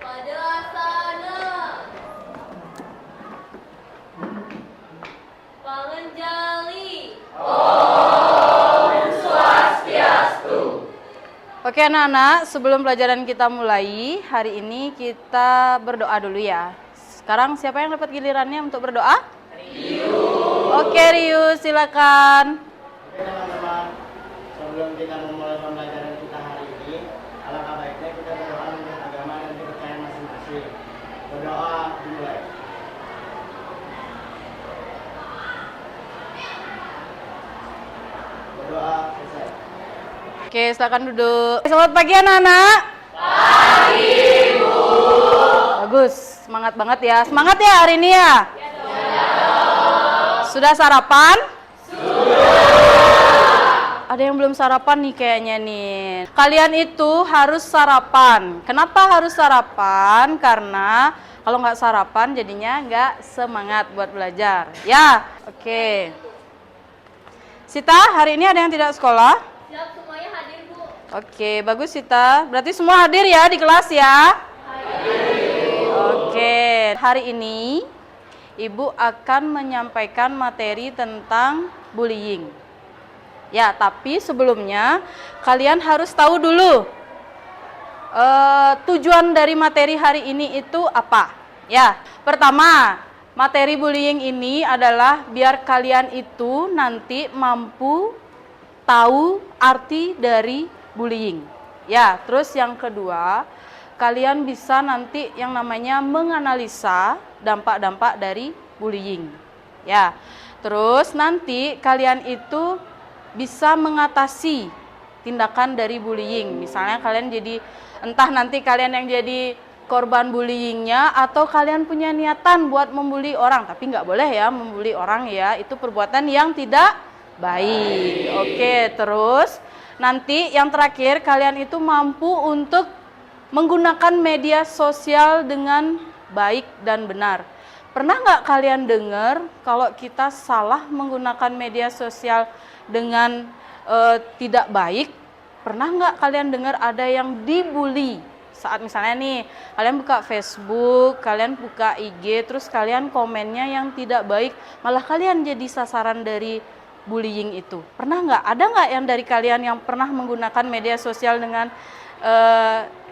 pada asana, pangenjali. Oke anak-anak, sebelum pelajaran kita mulai, hari ini kita berdoa dulu ya. Sekarang siapa yang dapat gilirannya untuk berdoa? Oke Riu, silakan. Oke teman-teman, sebelum kita memulai pembelajaran kita hari ini, alangkah baiknya kita berdoa menurut agama dan kepercayaan masing-masing. Berdoa dimulai. Berdoa selesai. Oke, silakan duduk. Selamat pagi anak-anak. Pagi, Bu. Bagus, semangat banget ya. Semangat ya hari ini ya. Sudah sarapan? Ada yang belum sarapan nih kayaknya nih. Kalian itu harus sarapan. Kenapa harus sarapan? Karena kalau nggak sarapan jadinya nggak semangat buat belajar. Ya, oke. Sita, hari ini ada yang tidak sekolah? Siap, semuanya hadir, Bu. Oke, bagus Sita. Berarti semua hadir ya di kelas ya? Hadir. Oke, hari ini Ibu akan menyampaikan materi tentang bullying. Ya, tapi sebelumnya kalian harus tahu dulu tujuan dari materi hari ini itu apa. Ya, pertama, materi bullying ini adalah biar kalian itu nanti mampu tahu arti dari bullying. Ya, terus yang kedua, kalian bisa nanti yang namanya menganalisa dampak-dampak dari bullying. Ya, terus nanti kalian itu bisa mengatasi tindakan dari bullying. Misalnya kalian jadi, entah nanti kalian yang jadi korban bullyingnya atau kalian punya niatan buat membuli orang. Tapi nggak boleh ya membuli orang ya, itu perbuatan yang tidak baik. Oke, terus nanti yang terakhir kalian itu mampu untuk menggunakan media sosial dengan baik dan benar. Pernah nggak kalian dengar kalau kita salah menggunakan media sosial dengan tidak baik? Pernah nggak kalian dengar ada yang dibully? Saat misalnya nih, kalian buka Facebook, kalian buka IG, terus kalian komennya yang tidak baik, malah kalian jadi sasaran dari bullying itu. Pernah nggak? Ada nggak yang dari kalian yang pernah menggunakan media sosial dengan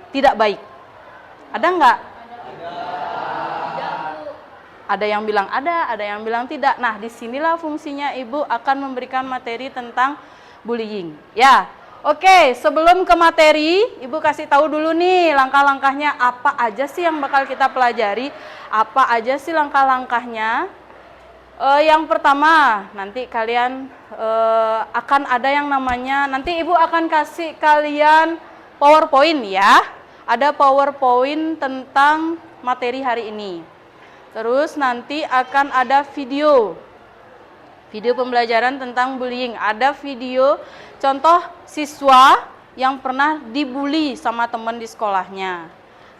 tidak baik? Ada nggak? Ada yang bilang ada yang bilang tidak. Nah, disinilah fungsinya Ibu akan memberikan materi tentang bullying. Ya, oke. Sebelum ke materi, Ibu kasih tahu dulu nih langkah-langkahnya apa aja sih yang bakal kita pelajari. Apa aja sih langkah-langkahnya? Yang pertama, nanti kalian akan ada yang namanya, nanti Ibu akan kasih kalian PowerPoint ya. Ada PowerPoint tentang materi hari ini. Terus nanti akan ada video pembelajaran tentang bullying. Ada video contoh siswa yang pernah dibully sama teman di sekolahnya.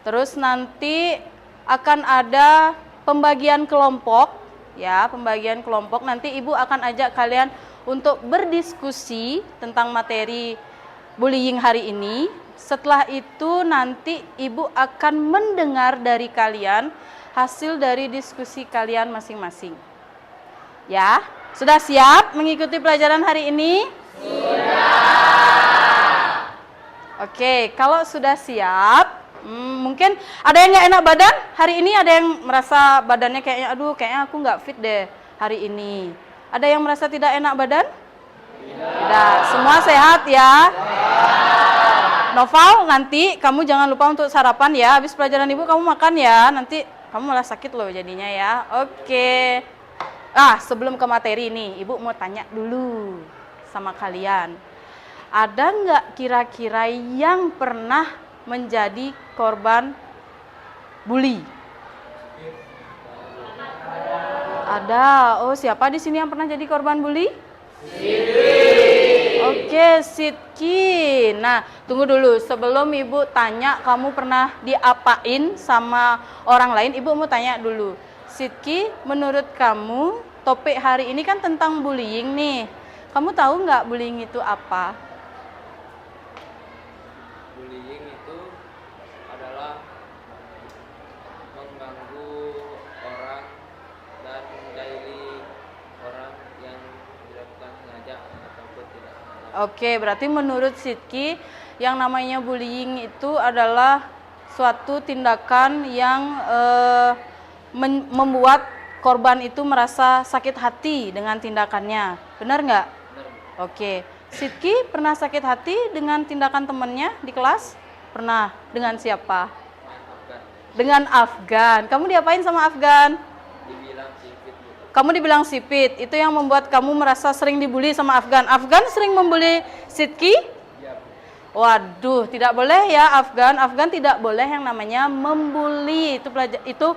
Terus nanti akan ada pembagian kelompok, ya, pembagian kelompok. Nanti Ibu akan ajak kalian untuk berdiskusi tentang materi bullying hari ini. Setelah itu nanti Ibu akan mendengar dari kalian hasil dari diskusi kalian masing-masing. Ya, sudah siap mengikuti pelajaran hari ini? Sudah. Oke, kalau sudah siap, mungkin ada yang nggak enak badan? Hari ini ada yang merasa badannya kayaknya, aduh kayaknya aku nggak fit deh hari ini. Ada yang merasa tidak enak badan? Tidak. Semua sehat ya? Noval, nanti kamu jangan lupa untuk sarapan ya. Habis pelajaran Ibu kamu makan ya. Nanti kamu malah sakit loh jadinya ya. Oke. Sebelum ke materi nih, Ibu mau tanya dulu sama kalian. Ada nggak kira-kira yang pernah menjadi korban bully? Ada. Oh, siapa di sini yang pernah jadi korban bully? Oke, Sidki. Nah, tunggu dulu. Sebelum Ibu tanya kamu pernah diapain sama orang lain, Ibu mau tanya dulu. Sidki, menurut kamu topik hari ini kan tentang bullying nih. Kamu tahu nggak bullying itu apa? Bullying itu adalah Oke, berarti menurut Sidki yang namanya bullying itu adalah suatu tindakan yang membuat korban itu merasa sakit hati dengan tindakannya. Benar nggak? Oke. Sidki pernah sakit hati dengan tindakan temannya di kelas? Pernah. Dengan siapa? Dengan Afgan. Kamu diapain sama Afgan? Dibilang sipit. Kamu dibilang sipit. Itu yang membuat kamu merasa sering dibully sama Afgan. Afgan sering membuli Sidki? Iya. Waduh, tidak boleh ya Afgan. Afgan tidak boleh yang namanya membuli. Itu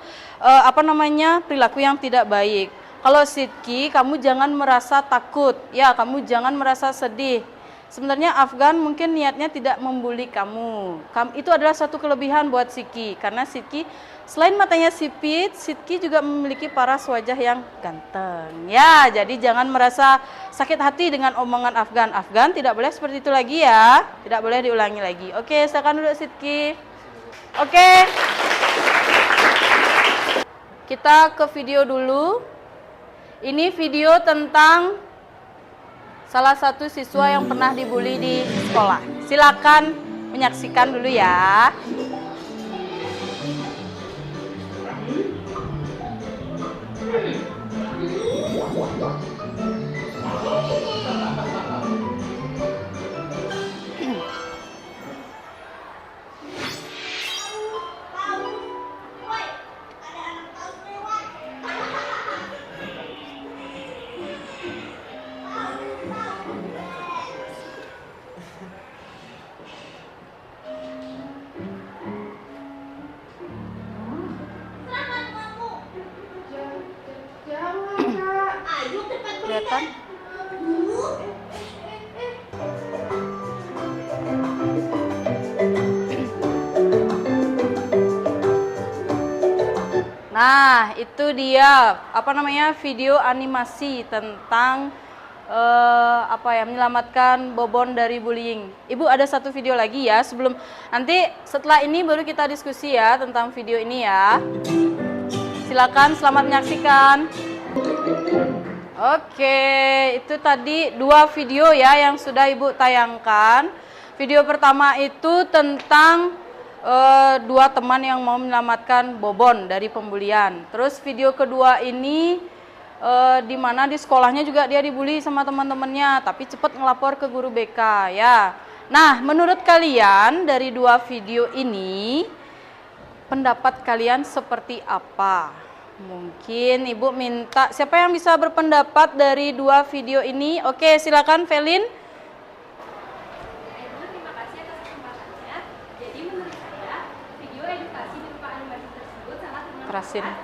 perilaku yang tidak baik. Kalau Sidki, kamu jangan merasa takut. Ya, kamu jangan merasa sedih. Sebenarnya Afgan mungkin niatnya tidak membuli kamu. Itu adalah satu kelebihan buat Sidki. Karena Sidki selain matanya sipit, Sidki juga memiliki paras wajah yang ganteng. Ya, jadi jangan merasa sakit hati dengan omongan Afgan. Afgan tidak boleh seperti itu lagi ya. Tidak boleh diulangi lagi. Oke, silakan duduk Sidki. Oke. Kita ke video dulu. Ini video tentang salah satu siswa yang pernah dibully di sekolah. Silakan menyaksikan dulu ya. Kelihatan? Nah, itu dia video animasi tentang menyelamatkan Bobon dari bullying. Ibu ada satu video lagi ya setelah ini baru kita diskusi ya tentang video ini ya. Silakan, selamat menyaksikan. Oke, itu tadi 2 video ya yang sudah Ibu tayangkan. Video pertama itu tentang 2 teman yang mau menyelamatkan Bobon dari pembulian. Terus video kedua ini di mana di sekolahnya juga dia dibully sama teman-temannya, tapi cepat ngelapor ke guru BK ya. Nah, menurut kalian dari 2 video ini pendapat kalian seperti apa? Mungkin Ibu minta siapa yang bisa berpendapat dari 2 video ini? Oke, silakan Velin. Ibu, terima kasih atas kesempatannya. Jadi menurut saya, video edukasi berupa animasi tersebut sangat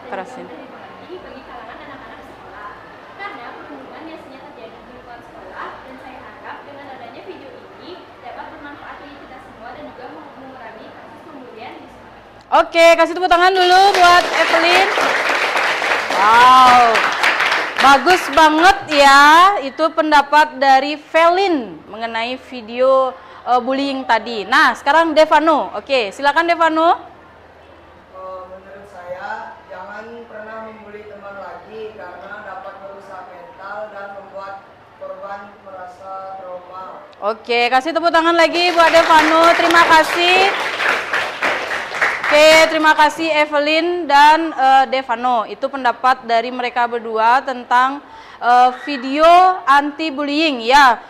Kerasin. dan bagi kalangan anak-anak sekolah. Karena perundungan biasanya terjadi di lingkungan sekolah, dan saya harap dengan adanya video ini dapat bermanfaat bagi kita semua dan juga mengurangi kasus pembulian di sekolah. Oke, kasih tepuk tangan dulu buat Evelyn. Wow, bagus banget ya. Itu pendapat dari Velin mengenai video bullying tadi. Nah, sekarang Devano. Oke, silakan Devano. Menurut saya, jangan pernah membuli teman lagi karena dapat merusak mental dan membuat korban merasa trauma. Oke, kasih tepuk tangan lagi buat Devano. Terima kasih. Oke, terima kasih Evelyn dan Devano. Itu pendapat dari mereka berdua tentang video anti bullying ya.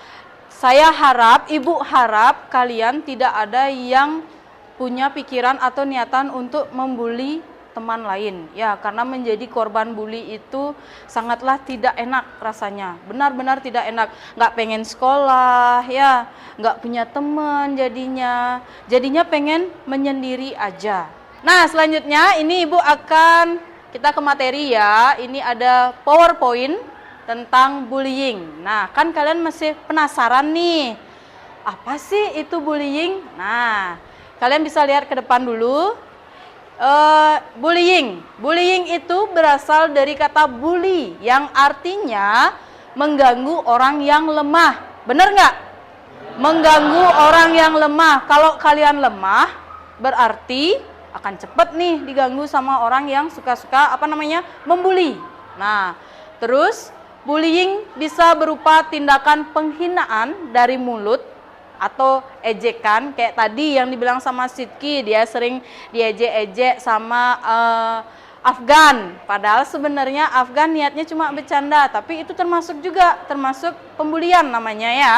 Saya harap, Ibu harap kalian tidak ada yang punya pikiran atau niatan untuk membuli teman lain ya, karena menjadi korban bully itu sangatlah tidak enak rasanya, benar-benar tidak enak, nggak pengen sekolah ya, nggak punya teman, jadinya pengen menyendiri aja. Nah, selanjutnya ini Ibu kita ke materi ya. Ini ada PowerPoint tentang bullying. Nah, kan kalian masih penasaran nih, apa sih itu bullying? Nah, kalian bisa lihat ke depan dulu. Bullying itu berasal dari kata bully yang artinya mengganggu orang yang lemah. Bener nggak? Mengganggu orang yang lemah. Kalau kalian lemah, berarti akan cepet nih diganggu sama orang yang suka-suka membuli. Nah, terus Bullying bisa berupa tindakan penghinaan dari mulut atau ejekan, kayak tadi yang dibilang sama Sidki, dia sering diejek-ejek sama Afgan. Padahal sebenarnya Afgan niatnya cuma bercanda, tapi itu termasuk pembulian namanya ya.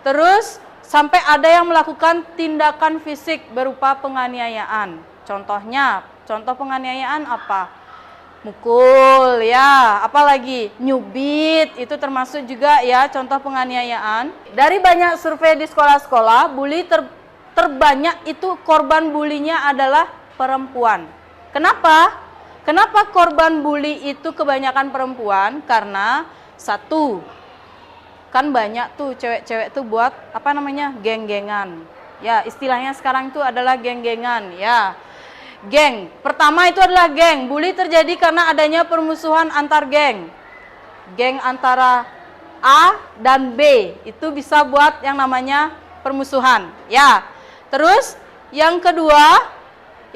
Terus sampai ada yang melakukan tindakan fisik berupa penganiayaan. Contoh penganiayaan apa? Mukul ya, apalagi nyubit, itu termasuk juga ya contoh penganiayaan. Dari banyak survei di sekolah-sekolah, terbanyak itu korban bulinya adalah perempuan. Kenapa? Kenapa korban bully itu kebanyakan perempuan? Karena satu, kan banyak tuh cewek-cewek tuh buat apa namanya, geng-gengan. Ya, istilahnya sekarang itu adalah geng-gengan ya. Geng, pertama itu adalah geng. Bully terjadi karena adanya permusuhan antar geng. Geng antara A dan B, itu bisa buat yang namanya permusuhan. Ya, terus yang kedua,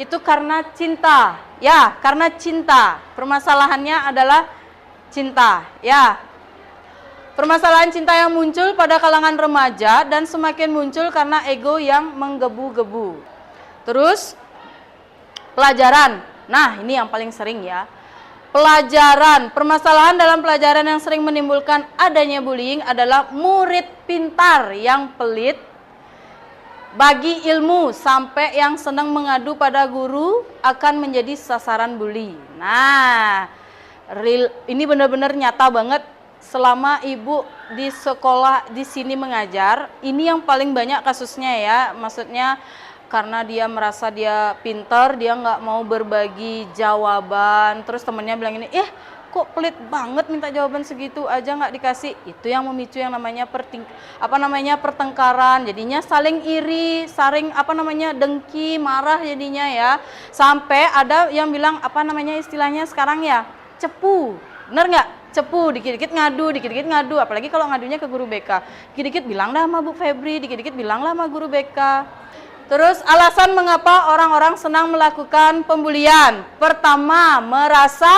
itu karena cinta. Ya, karena cinta. Permasalahannya adalah cinta. Ya, permasalahan cinta yang muncul pada kalangan remaja dan semakin muncul karena ego yang menggebu-gebu. Terus, pelajaran. Nah, ini yang paling sering ya. Pelajaran. Permasalahan dalam pelajaran yang sering menimbulkan adanya bullying adalah murid pintar yang pelit bagi ilmu sampai yang senang mengadu pada guru akan menjadi sasaran bully. Nah, ini benar-benar nyata banget selama ibu di sekolah di sini mengajar. Ini yang paling banyak kasusnya ya. Maksudnya karena dia merasa dia pintar, dia nggak mau berbagi jawaban, terus temennya bilang ini, kok pelit banget minta jawaban segitu aja nggak dikasih. Itu yang memicu yang namanya pertengkaran, jadinya saling iri, saling dengki, marah jadinya ya. Sampai ada yang bilang istilahnya sekarang ya, cepu, bener nggak? Cepu, dikit-dikit ngadu, apalagi kalau ngadunya ke guru BK, dikit-dikit bilang dah sama Bu Febri, dikit-dikit bilang lah sama guru BK. Terus alasan mengapa orang-orang senang melakukan pembulian. Pertama, merasa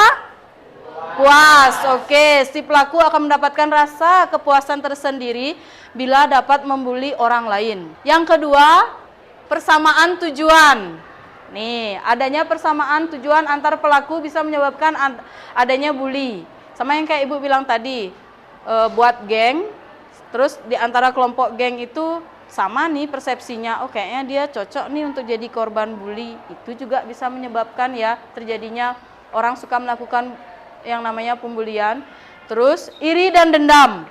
puas. Oke, si pelaku akan mendapatkan rasa kepuasan tersendiri bila dapat membuli orang lain. Yang kedua, persamaan tujuan. Nih, adanya persamaan tujuan antar pelaku bisa menyebabkan adanya bully. Sama yang kayak Ibu bilang tadi, buat geng, terus di antara kelompok geng itu sama nih persepsinya, kayaknya dia cocok nih untuk jadi korban bully. Itu juga bisa menyebabkan ya terjadinya orang suka melakukan yang namanya pembulian. Terus iri dan dendam.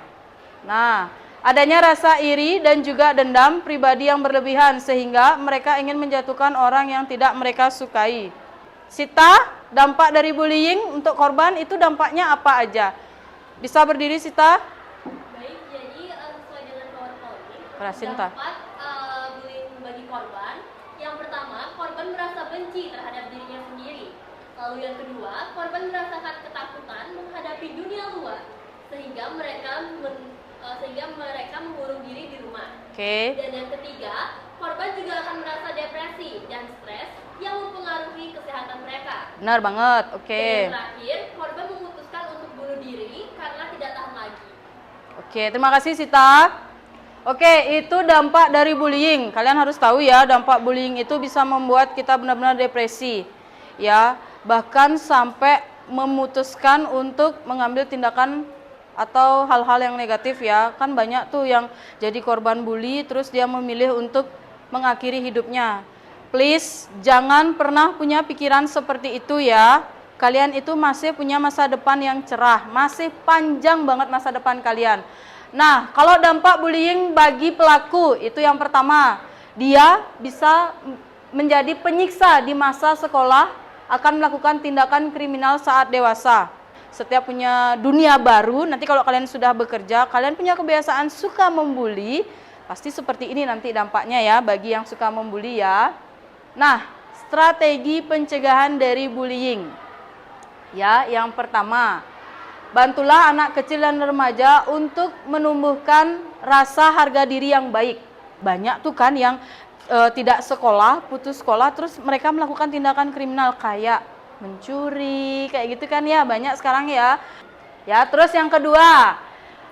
Nah, adanya rasa iri dan juga dendam pribadi yang berlebihan sehingga mereka ingin menjatuhkan orang yang tidak mereka sukai. Sita, dampak dari bullying untuk korban itu dampaknya apa aja? Bisa berdiri Sita? Baik, jadi sesuai dengan PowerPoint, Dampak bullying bagi korban. Yang pertama, korban merasa benci terhadap dirinya sendiri. Lalu yang kedua, korban merasakan ketakutan menghadapi dunia luar, sehingga mereka mengurung diri di rumah. Dan yang ketiga, korban juga akan merasa depresi dan stres yang mempengaruhi kesehatan mereka. Benar banget, Dan yang terakhir, korban memutuskan untuk bunuh diri karena tidak tahan lagi. Terima kasih Sita. Itu dampak dari bullying. Kalian harus tahu ya, dampak bullying itu bisa membuat kita benar-benar depresi. Ya, bahkan sampai memutuskan untuk mengambil tindakan atau hal-hal yang negatif ya. Kan banyak tuh yang jadi korban bully terus dia memilih untuk mengakhiri hidupnya. Please, jangan pernah punya pikiran seperti itu ya. Kalian itu masih punya masa depan yang cerah, masih panjang banget masa depan kalian. Nah, kalau dampak bullying bagi pelaku, itu yang pertama, dia bisa menjadi penyiksa di masa sekolah, akan melakukan tindakan kriminal saat dewasa. Setiap punya dunia baru, nanti kalau kalian sudah bekerja, kalian punya kebiasaan suka membuli, pasti seperti ini nanti dampaknya ya, bagi yang suka membuli ya. Nah, strategi pencegahan dari bullying. Ya, yang pertama, bantulah anak kecil dan remaja untuk menumbuhkan rasa harga diri yang baik. Banyak tuh kan yang tidak sekolah, putus sekolah, terus mereka melakukan tindakan kriminal kayak mencuri, kayak gitu kan ya, banyak sekarang ya. Ya, terus yang kedua,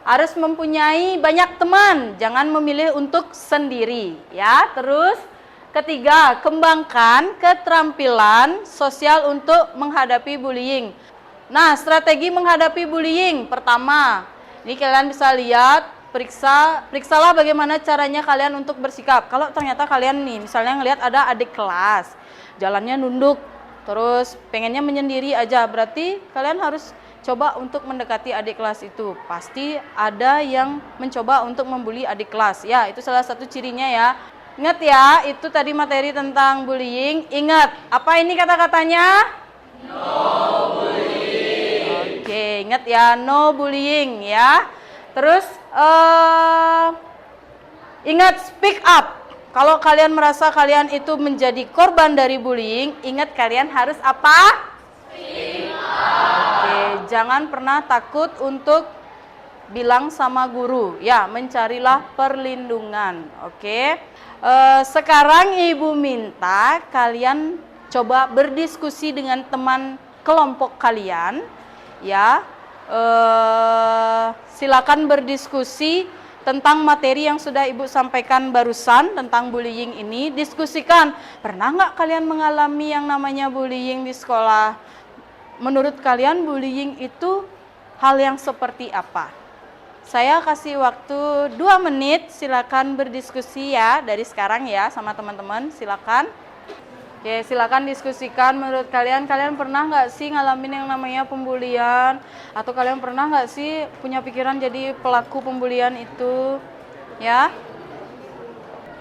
harus mempunyai banyak teman, jangan memilih untuk sendiri. Ya, terus ketiga, kembangkan keterampilan sosial untuk menghadapi bullying. Nah, strategi menghadapi bullying pertama, ini kalian bisa lihat, periksalah bagaimana caranya kalian untuk bersikap. Kalau ternyata kalian nih, misalnya ngelihat ada adik kelas, jalannya nunduk, terus pengennya menyendiri aja, berarti kalian harus coba untuk mendekati adik kelas itu. Pasti ada yang mencoba untuk membuli adik kelas. Ya, itu salah satu cirinya ya. Ingat ya, itu tadi materi tentang bullying. Ingat, apa ini kata-katanya? Oke, ingat ya, no bullying ya. Terus ingat speak up. Kalau kalian merasa kalian itu menjadi korban dari bullying, ingat kalian harus apa? Speak up. Oke, jangan pernah takut untuk bilang sama guru. Ya, mencarilah perlindungan. Oke. Sekarang Ibu minta kalian coba berdiskusi dengan teman kelompok kalian. Ya, silakan berdiskusi tentang materi yang sudah Ibu sampaikan barusan tentang bullying ini. Diskusikan, pernah nggak kalian mengalami yang namanya bullying di sekolah? Menurut kalian bullying itu hal yang seperti apa? Saya kasih waktu 2 menit, silakan berdiskusi ya dari sekarang ya sama teman-teman, silakan. Oke, silakan diskusikan menurut kalian pernah nggak sih ngalamin yang namanya pembulian? Atau kalian pernah nggak sih punya pikiran jadi pelaku pembulian itu? Ya?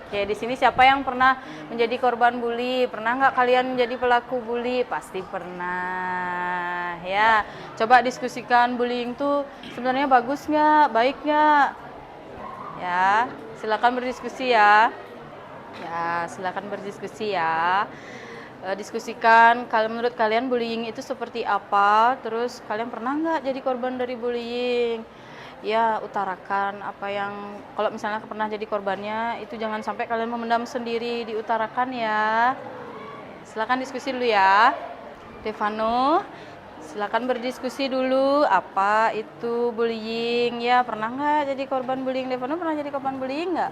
Oke, di sini siapa yang pernah menjadi korban bully? Pernah nggak kalian menjadi pelaku bully? Pasti pernah. Ya, coba diskusikan bullying itu sebenarnya bagus nggak? Baik nggak? Ya, silakan berdiskusi ya. Ya, silakan berdiskusi ya. Diskusikan kalau menurut kalian bullying itu seperti apa, terus kalian pernah nggak jadi korban dari bullying? Ya, utarakan apa yang, kalau misalnya pernah jadi korbannya, itu jangan sampai kalian memendam sendiri, diutarakan ya. Silakan diskusi dulu ya. Stefano, silakan berdiskusi dulu, apa itu bullying? Ya, pernah nggak jadi korban bullying? Stefano pernah jadi korban bullying nggak?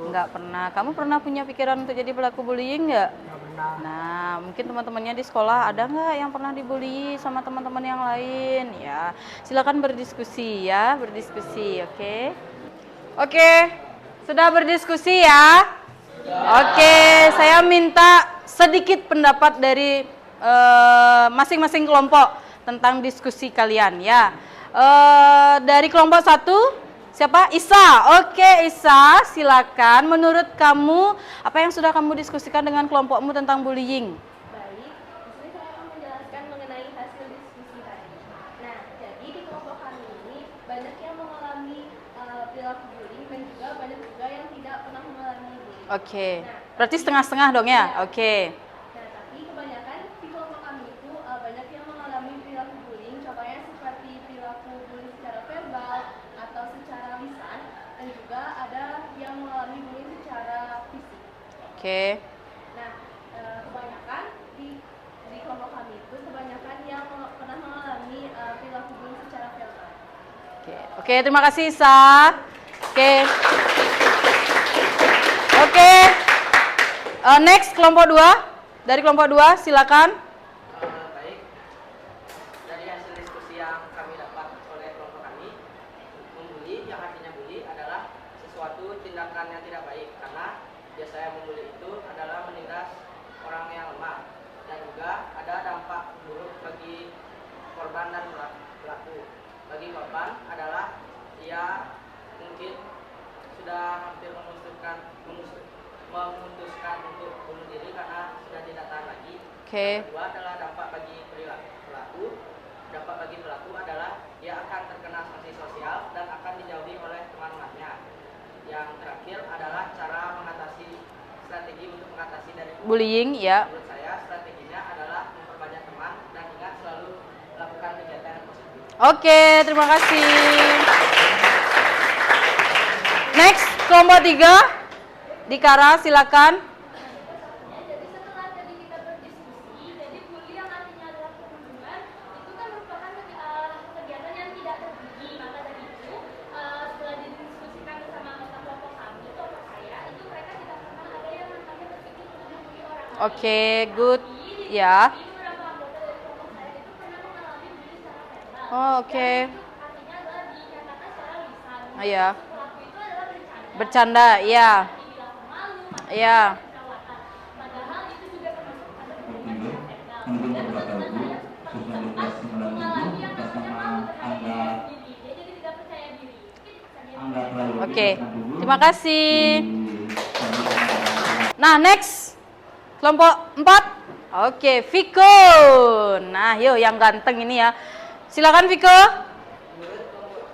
Nggak pernah. Kamu pernah punya pikiran untuk jadi pelaku bullying nggak? Nah, mungkin teman-temannya di sekolah ada nggak yang pernah dibully sama teman-teman yang lain? Ya, silakan berdiskusi ya, berdiskusi, oke? Oke, sudah berdiskusi ya? Oke, saya minta sedikit pendapat dari masing-masing kelompok tentang diskusi kalian ya. Dari kelompok 1, siapa? Isa. Oke, Isa, silakan. Menurut kamu, apa yang sudah kamu diskusikan dengan kelompokmu tentang bullying? Baik, di sini saya akan menjelaskan mengenai hasil diskusi tadi. Nah, jadi di kelompok kami ini banyak yang mengalami perilaku bullying dan juga banyak juga yang tidak pernah mengalami bullying. Oke, berarti setengah-setengah dong ya? Oke. Nah, tapi kebanyakan di kelompok kami itu banyak yang mengalami perilaku bullying, contohnya seperti perilaku bullying secara verbal atau secara lisan, dan juga ada yang mengalami bullying secara fisik. Oke. Nah, kebanyakan di kelompok kami itu kebanyakan yang pernah mengalami perilaku bullying secara verbal. Oke, terima kasih Isa. Oke. Oke. Next kelompok 2. Dari kelompok 2 silakan. Baik, dari hasil diskusi yang kami dapat oleh kelompok kami, membuli, yang artinya bully adalah sesuatu tindakan yang tidak baik, karena biasanya membuli itu adalah menindas orang yang lemah, dan juga ada dampak buruk bagi korban dan pelaku. Bagi korban adalah ia mungkin sudah hampir memutuskan untuk bunuh diri karena sudah tidak tahan lagi. Oke. Yang kedua adalah dampak bagi pelaku. Dampak bagi pelaku adalah dia akan terkena sanksi sosial dan akan dijauhi oleh teman-temannya. Yang terakhir adalah cara mengatasi, strategi untuk mengatasi dari Bullying ya. Menurut saya strateginya adalah memperbanyak teman dan ingat selalu lakukan kegiatan yang positif. Oke, terima kasih. Next kelompok 3. Dikara silakan. Jadi setelah tadi kita berdiskusi, jadi bully yang artinya adalah perundungan itu kan merupakan kegiatan yang tidak Oke, good. Ya. Jadi beberapa anggota dari kelompok saya itu pernah mengalami bully secara verbal. Oh, oke. Dan itu artinya adalah dikatakan secara lisan. Iya. Pelaku itu adalah bercanda. Bercanda, ya. Dibilang pemalu, mata Iya. dan perawatan. Padahal itu juga termasuk pada hubungan secara verbal. Dan teman-teman saya sempat mengalami yang namanya malu terhadap diri sendiri. Dia jadi tidak percaya diri. Mungkin bisa Oke. Terima kasih. Nah, next. Kelompok 4. Oke, Viko. Nah, yuk yang ganteng ini ya. Silakan Viko. Menurut kelompok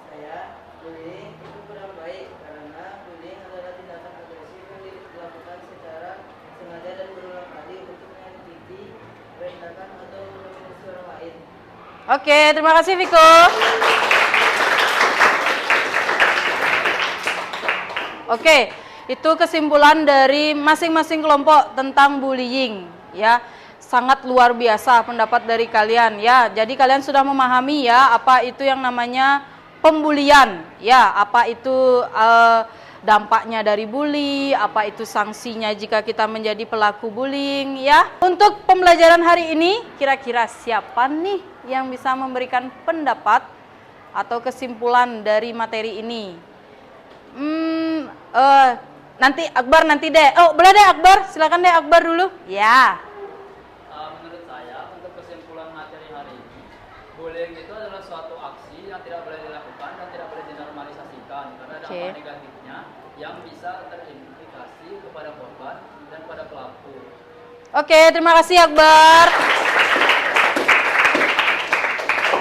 saya, bullying itu kurang baik karena bullying adalah tindakan agresif yang dilakukan secara sengaja dan berulang kali untuk menyakiti, merendahkan atau meminus orang lain. Oke, terima kasih Viko. Oke, itu kesimpulan dari masing-masing kelompok tentang bullying ya. Sangat luar biasa pendapat dari kalian ya. Jadi kalian sudah memahami ya apa itu yang namanya pembulian ya, apa itu dampaknya dari bully, apa itu sanksinya jika kita menjadi pelaku bullying ya. Untuk pembelajaran hari ini kira-kira siapa nih yang bisa memberikan pendapat atau kesimpulan dari materi ini? Nanti Akbar nanti deh. Oh, boleh deh Akbar, silakan deh Akbar dulu. Ya. Menurut saya, untuk kesimpulan materi hari ini, bullying itu adalah suatu aksi yang tidak boleh dilakukan dan tidak boleh dinormalisasikan karena dampak negatifnya yang bisa terimplikasi kepada korban dan pada pelaku. Oke, terima kasih Akbar.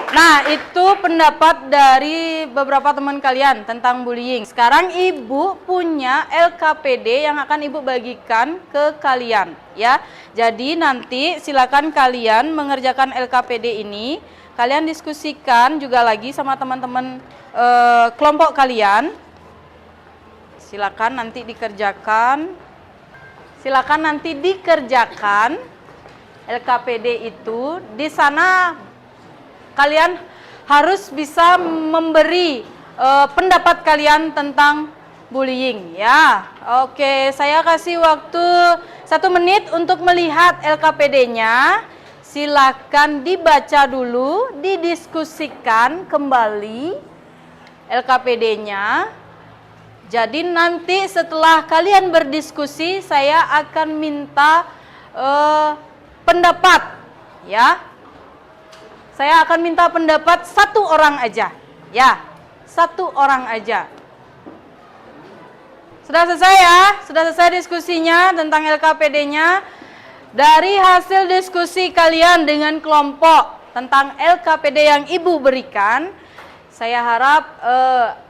Nah, itu pendapat dari beberapa teman kalian tentang bullying. Sekarang Ibu punya LKPD yang akan Ibu bagikan ke kalian ya. Jadi nanti silakan kalian mengerjakan LKPD ini. Kalian diskusikan juga lagi sama teman-teman kelompok kalian. Silakan nanti dikerjakan. Silakan nanti dikerjakan LKPD itu. Di sana kalian harus bisa memberi pendapat kalian tentang bullying ya. Oke, saya kasih waktu 1 menit untuk melihat LKPD-nya. Silakan dibaca dulu, didiskusikan kembali LKPD-nya. Jadi nanti setelah kalian berdiskusi, saya akan minta pendapat ya. Saya akan minta pendapat 1 orang aja. Ya, 1 orang aja. Sudah selesai ya? Sudah selesai diskusinya tentang LKPD-nya. Dari hasil diskusi kalian dengan kelompok tentang LKPD yang Ibu berikan, saya harap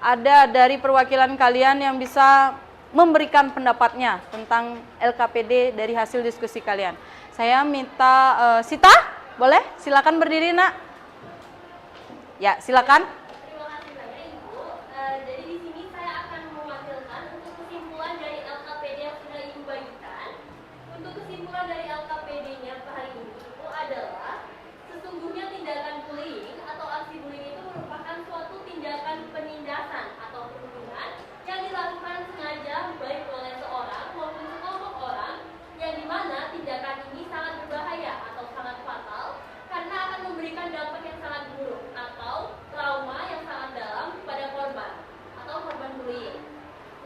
ada dari perwakilan kalian yang bisa memberikan pendapatnya tentang LKPD dari hasil diskusi kalian. Saya minta Sita. Boleh? Silakan berdiri, Nak. Ya, silakan. Terima kasih banyak Ibu. Jadi di sini saya akan mewakilkan untuk kesimpulan dari LKPD yang sudah Ibu bagikan. Untuk kesimpulan dari LKPD-nya hari ini itu adalah sesungguhnya tindakan bullying atau aksi bullying itu merupakan suatu tindakan penindasan atau perundungan yang dilakukan sengaja baik oleh seorang maupun sekelompok orang yang dimana tindakan ini sangat berbahaya atau sangat fatal karena akan memberikan dampak yang sangat buruk atau trauma yang sangat dalam pada korban atau korban bullying.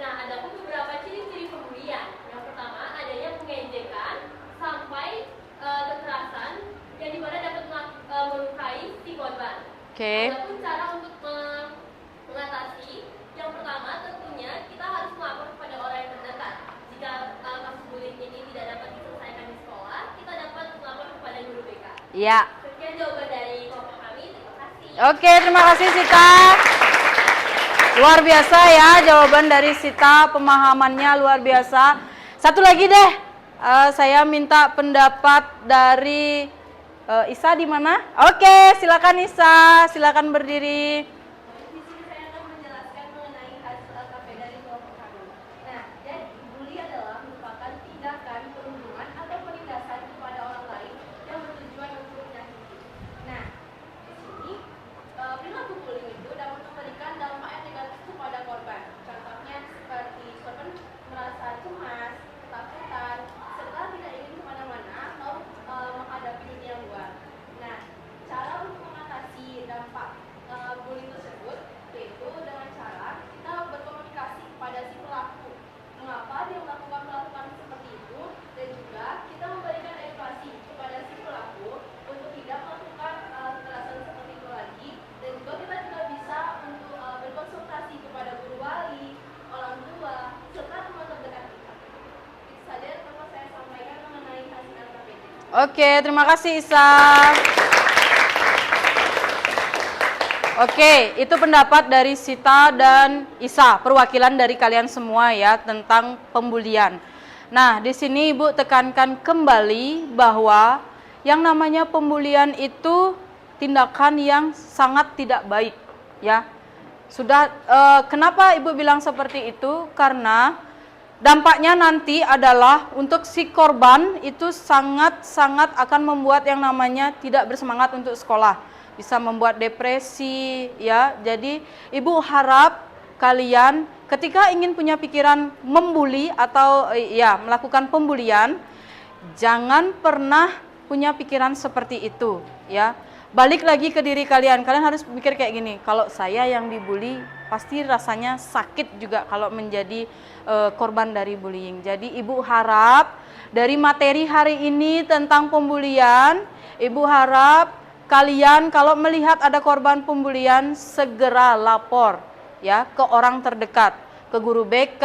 Nah, ada pun beberapa ciri-ciri pembulian. Yang pertama, adanya pengejekan sampai kekerasan yang dimana dapat melukai si korban. Oke. Ada pun cara untuk mengatasi. Yang pertama, tentunya kita harus melapor kepada orang yang terdekat. Jika kasus bullying ini tidak dapat diselesaikan di sekolah, kita dapat melapor kepada guru BK. Ya. Sekian jawaban dari kelompok kami. Terima kasih. Oke, terima kasih Sita. Luar biasa ya jawaban dari Sita, pemahamannya luar biasa. Satu lagi deh, saya minta pendapat dari Isa di mana? Oke, silakan Isa, silakan berdiri. Di sini saya akan menjelaskan mengenai hasil LKP dari kelompok kami. Nah, jadi bully adalah merupakan tindakan perundungan atau penindasan kepada orang lain yang bertujuan untuk menyakiti. Nah, di sini perilaku bullying itu dapat memberikan dampak yang negatif kepada korban. Contohnya seperti korban merasa cemas, ketakutan, serta tidak ingin Oke, terima kasih Isa. Oke, itu pendapat dari Sita dan Isa, perwakilan dari kalian semua ya tentang pembulian. Nah, di sini Ibu tekankan kembali bahwa yang namanya pembulian itu tindakan yang sangat tidak baik, ya. Sudah, kenapa Ibu bilang seperti itu? Karena dampaknya nanti adalah untuk si korban itu sangat-sangat akan membuat yang namanya tidak bersemangat untuk sekolah. Bisa membuat depresi, ya. Jadi Ibu harap kalian ketika ingin punya pikiran membuli atau ya melakukan pembulian, jangan pernah punya pikiran seperti itu, ya. Balik lagi ke diri kalian. Kalian harus pikir kayak gini, kalau saya yang dibully pasti rasanya sakit juga kalau menjadi korban dari bullying. Jadi Ibu harap dari materi hari ini tentang pembulian, Ibu harap kalian kalau melihat ada korban pembulian segera lapor ya ke orang terdekat, ke guru BK,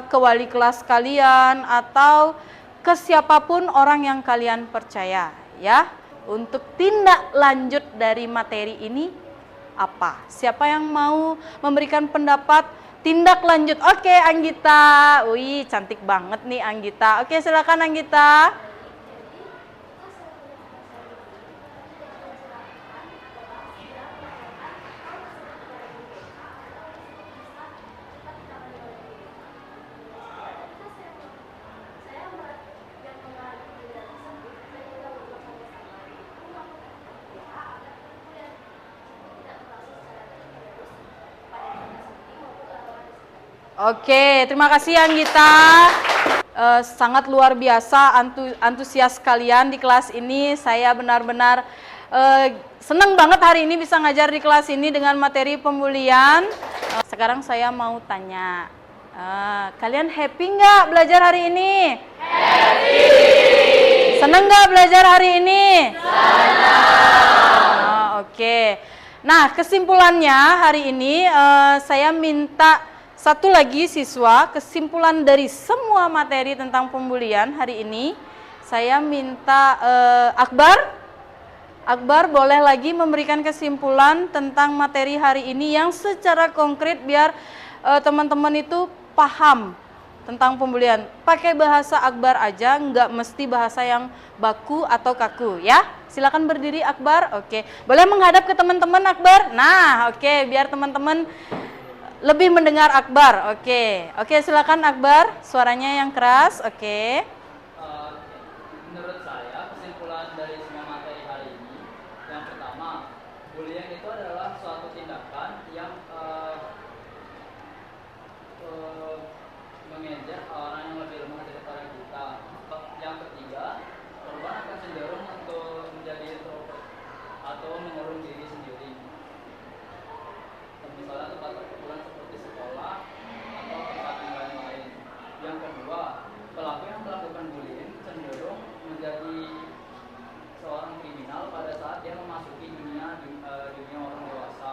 ke wali kelas kalian atau ke siapapun orang yang kalian percaya ya. Untuk tindak lanjut dari materi ini apa? Siapa yang mau memberikan pendapat tindak lanjut? Oke, Anggita. Wih, cantik banget nih Anggita. Oke, silakan Anggita. Oke, terima kasih Anggita. Sangat luar biasa antusias kalian di kelas ini. Saya benar-benar senang banget hari ini bisa ngajar di kelas ini dengan materi pembulian. Sekarang saya mau tanya, kalian happy nggak belajar hari ini? Happy. Senang nggak belajar hari ini? Senang. Oke. Nah, kesimpulannya hari ini saya minta satu lagi siswa, kesimpulan dari semua materi tentang pembulian hari ini, saya minta Akbar boleh lagi memberikan kesimpulan tentang materi hari ini yang secara konkret biar teman-teman itu paham tentang pembulian. Pakai bahasa Akbar aja, nggak mesti bahasa yang baku atau kaku ya. Silakan berdiri Akbar. Oke, boleh menghadap ke teman-teman Akbar. Nah, oke, biar teman-teman lebih mendengar Akbar. Oke, silakan Akbar, suaranya yang keras. Oke. Menurut saya kesimpulan dari semua materi hari ini, yang pertama, bullying itu adalah suatu tindakan yang mengejek orang yang lebih lemah daripada kita. Yang ketiga, korban akan cenderung untuk menjadi introvert atau mengurung diri sendiri. Misalnya tempat perkumpulan seperti sekolah atau tempat yang lain-lain. Yang kedua, pelaku yang melakukan bullying cenderung menjadi seorang kriminal pada saat dia memasuki dunia orang dewasa.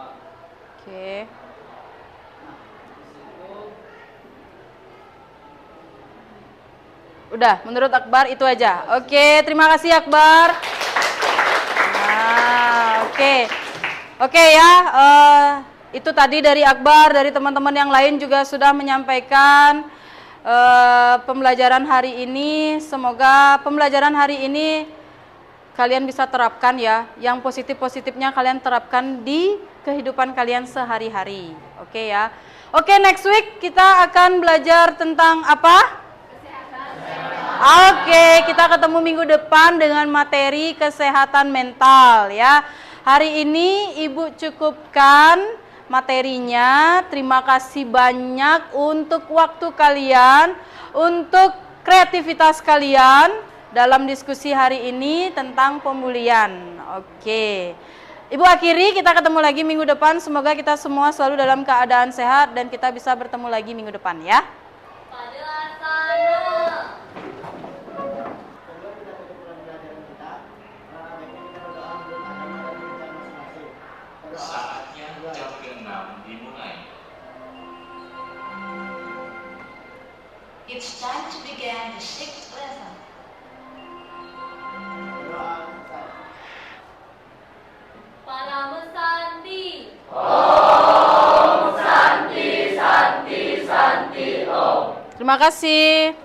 Oke. Nah, di situ Udah, menurut Akbar itu aja. Oke, terima kasih Akbar. Nah, oke ya. Itu tadi dari Akbar, dari teman-teman yang lain juga sudah menyampaikan pembelajaran hari ini. Semoga pembelajaran hari ini kalian bisa terapkan ya. Yang positif-positifnya kalian terapkan di kehidupan kalian sehari-hari. Oke ya. Oke, next week kita akan belajar tentang apa? Oke, kita ketemu minggu depan dengan materi kesehatan mental ya. Hari ini Ibu cukupkan materinya. Terima kasih banyak untuk waktu kalian, untuk kreativitas kalian dalam diskusi hari ini tentang pembulian. Oke. Ibu akhiri, kita ketemu lagi minggu depan. Semoga kita semua selalu dalam keadaan sehat dan kita bisa bertemu lagi minggu depan ya. Sebelum kita tutup pelajaran kita, baiknya kita berdoa menurut agama dan kepercayaan masing-masing. Berdoa. Saatnya jam ke-6 dimulai. It's time to begin the 6th lesson. Terima kasih.